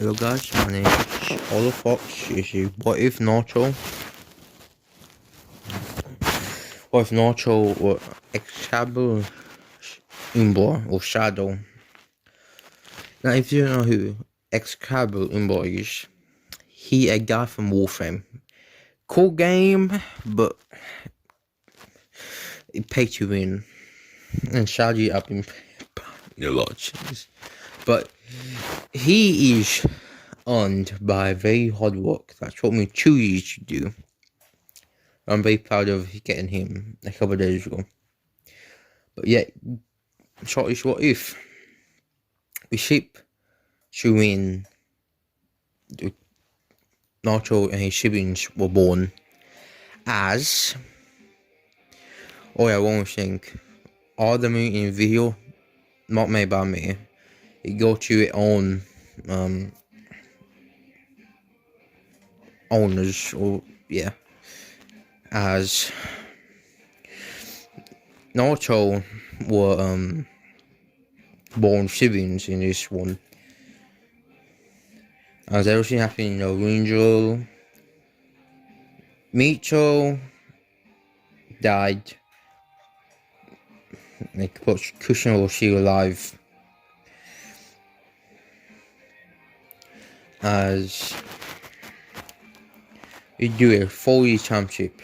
Hello guys, my name is Oliver Fox. This is What if Naruto were excalibur umbra or shadow? Now if you don't know who excalibur umbra is, he a guy from Warframe. Cool game, but it pay to win. And Shadow up in a lot of things. But he is earned by very hard work. That took me 2 years to do. I'm very proud of getting him a couple of days ago. But yeah, short is what if we ship to win Naruto and his siblings were born as one thing. All the movie in video not made by me. It go to its own owners or yeah. As Naruto were born siblings in this one. As everything happened in Naruto, Mito died. Like put Cushion was still alive. As we do a 4-year championship.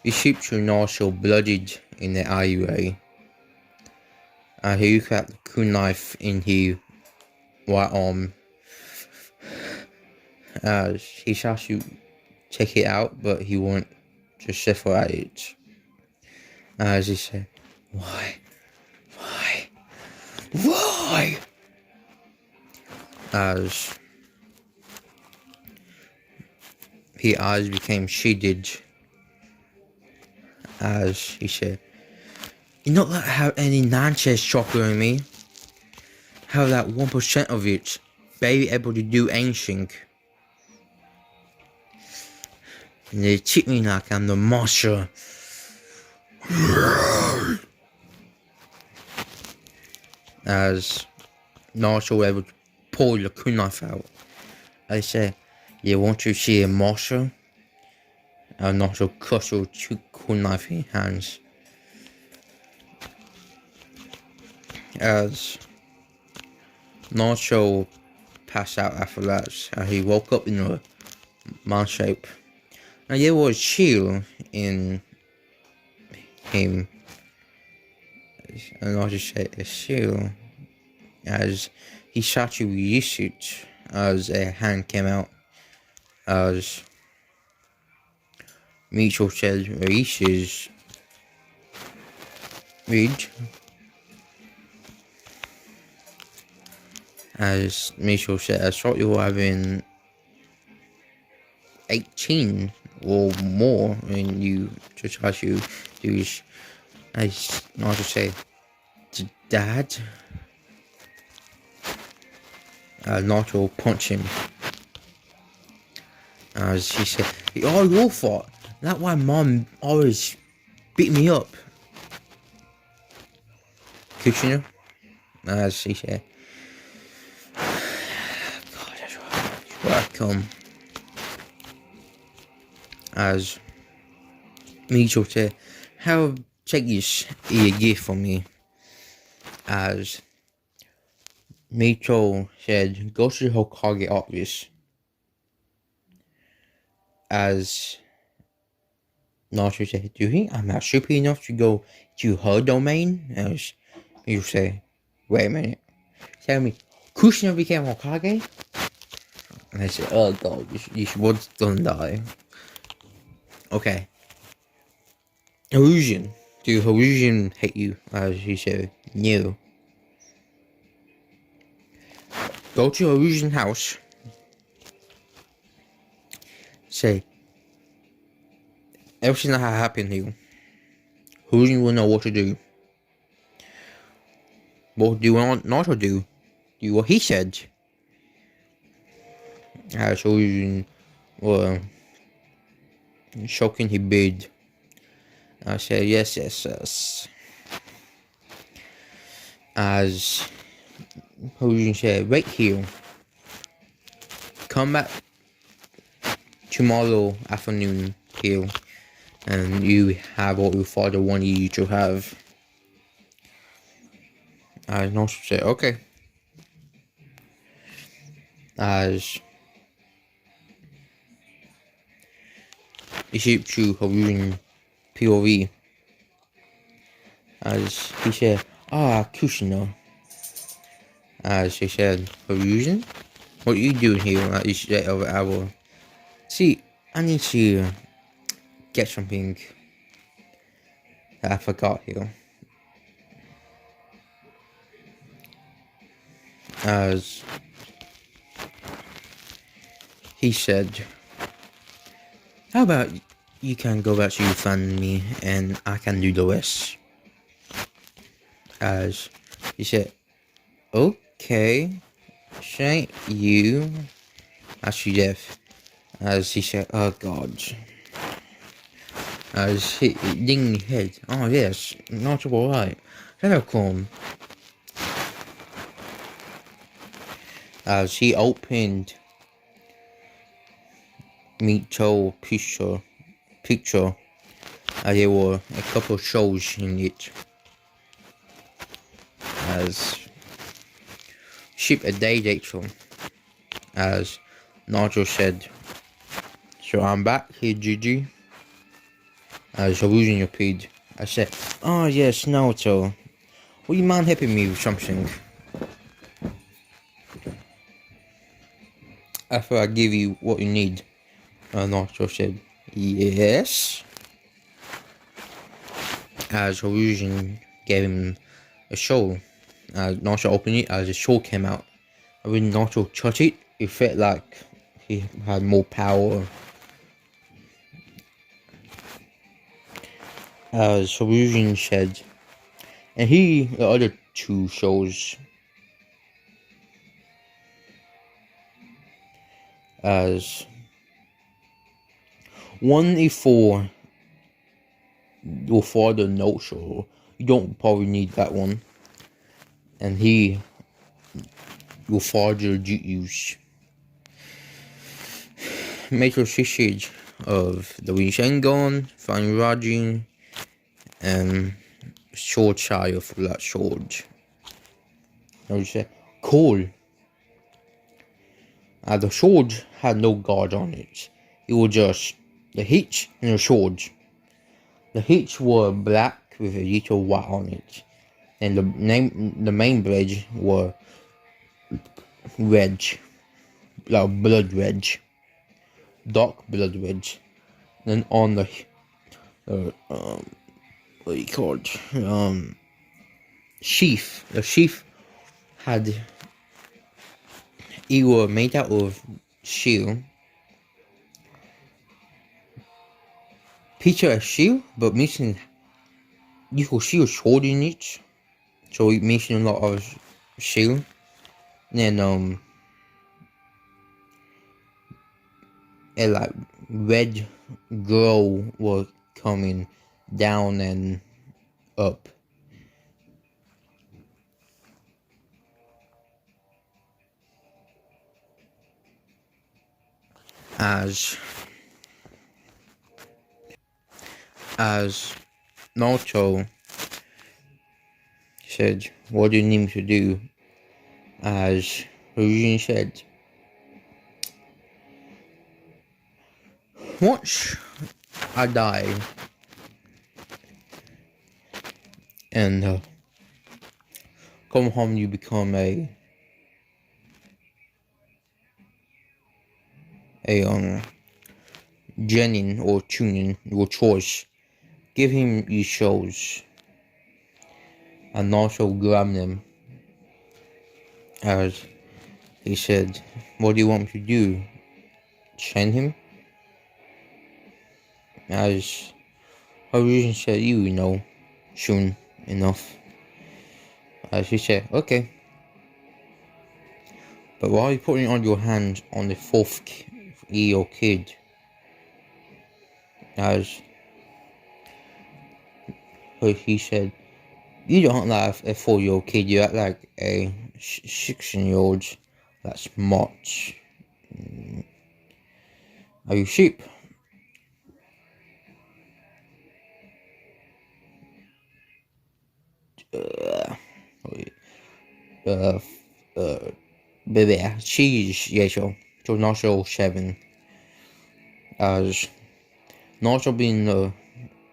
We ship to Naruto blooded in the alleyway. He got the cool knife in his right arm. As he tried to check it out, but he won't just separate it. As he said, why? As his eyes became shaded. As he said, you not like have any nonsense chocolate in me. Have that 1% of it, baby able to do anything. And they treat me like I'm the monster. As Naruto was able to pull the kunai out. I said, you want to see a monster? And Naruto crushed your two kunai in his hands. As Naruto passed out after that, he woke up in a man shape. And there was chill in him. And Naruto said, a chill. As he started to release it, as a hand came out. As Mitchell said, releases. Read. As Mitchell said, I thought you were having 18 or more when you just try to do this. As Naruto said, Dad? Naruto punched him. As he said, it's all your fault. That's why Mom always beat me up. Kushina? As he said, God, that's where I come. As Micho said, take this a gift from me. As Micho said, go to the Hokage office. As Naruto said, do you think I'm not stupid enough to go to her domain? As Micho said, wait a minute. Tell me, Kushina became Hokage? And I said, oh God, this one's gonna die. Okay. Illusion. Do Illusion hate you? As he said, no. Go to Illusion house. Say, everything that happened to you. Illusion will know what to do. What do you want not to do? Do what he said. As Illusion were choking his beard. I said, yes. As Illusion said, right here. come back tomorrow afternoon here, and you have what your father wanted you to have. As Nacho said, okay. As he shaped to Haru's POV, as he said, Kushina. As he said, Haruzen? What are you doing here at this late of an hour? See, I need to get something that I forgot here. As he said, how about you can go back to your family and I can do the rest? As he said, okay, shan't you? As she left, as he said, oh god. As he dinged his head, oh yes, not alright. Welcome. As he opened Mito picture, there were a couple of shows in it. As ship a day later, as Naruto said, so I'm back here, Gigi. As Haruzen appeared, I said, oh yes, Naruto, would you mind helping me with something? After I give you what you need, Naruto said, yes. As Haruzen gave him a show, as Naruto opened it, as the show came out, and when Naruto touched it, it felt like he had more power. As Haruzen said, and the other two shows, as one is for your father no show, you don't probably need that one, and your father use major usage of the Rinsengan, Fine Raging, and sword shire for that sword. I would say, cool. The sword had no guard on it. It was just the hitch and the sword. The hitch were black with a little white on it, and the main blade were red, like blood red, dark blood red. Then on the what do you call it? Sheath. The sheath had, it was made out of steel. Picture a shield, but missing, you could see a sword in it, so it missing a lot of shield. Then a like red glow was coming down and up. As Naruto said, what do you need me to do? As Ryujin said, once I die and come home, you become a genin or tuning, your choice. Give him your shows and also grab them. As he said, what do you want me to do? Send him? As Haruzen said, you know, soon enough. As he said, okay. But why are you putting on your hand on the fourth year kid? As he said, you don't like a 4-year-old kid, you act like a 16-year-old that's smart. Are you sheep? Baby, cheese, Yeshua. So not so 7. As not so being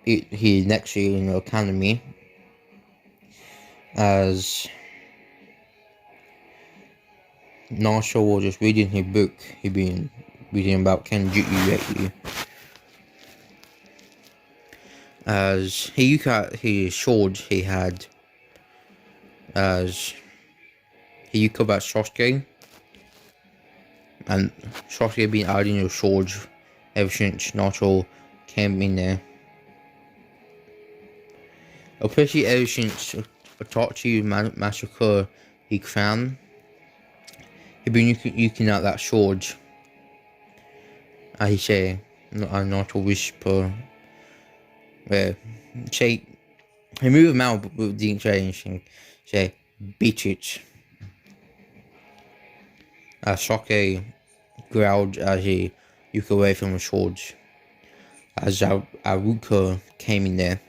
he next year in the academy. As Narshaw was just reading his book. He been reading about Kenjutsu lately. As he got his sword he had. As he could about Sasuke. And Sasuke been adding his swords ever since Naruto came in there. Especially ever since Itachi massacre his clan. He been using out that sword. He say, not a whisper. Say, he move him out with the change and say, beat it. Sasuke growled as he looked away from the swords. As Aruka came in there.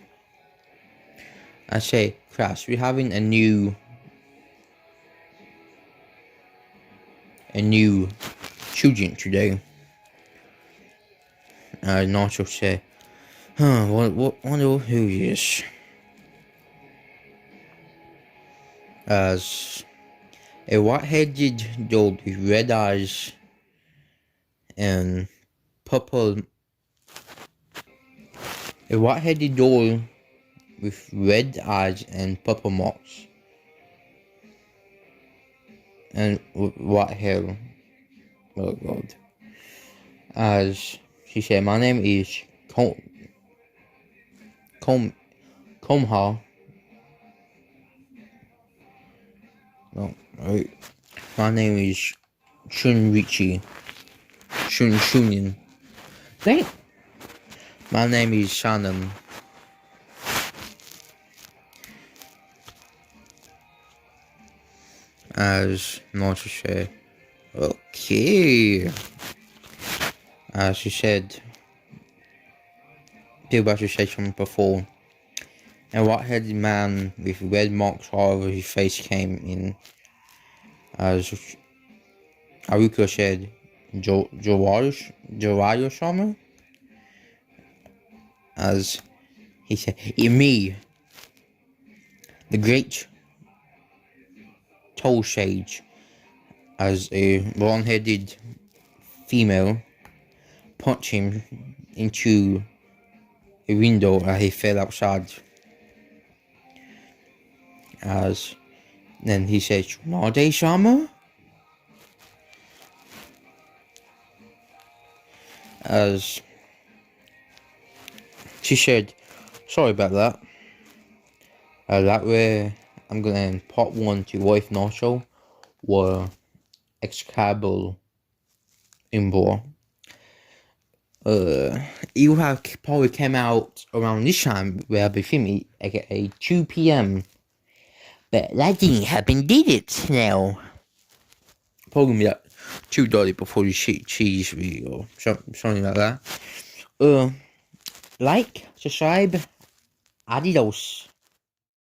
I say, Crash, we're having a new student today. Naruto said, wonder who he is. As a white-headed dog with red eyes and purple. A white-headed dog with red eyes and purple marks. And white hair. Oh god. As she said, my name is Komha. No, right. My name is Shunrichi. Shunin. Thank. My name is Shannon. As Naruto said, okay. As she said, people about to say something before. A white-headed man with red marks all over his face came in. As Aruka said, Jiraiya-sama? As he said, me, the great Toll Sage, as a blonde-headed female punched him into a window and he fell outside. As then he said, Nade-sama? As she said, sorry about that. That way, I'm gonna end part 1 to wife Naruto were excalibur umbra. You have probably came out around this time where I'll be filming aka 2 PM. But that didn't happen, did it now? Probably like $2 before the cheese video, something like that. Like, subscribe, adios.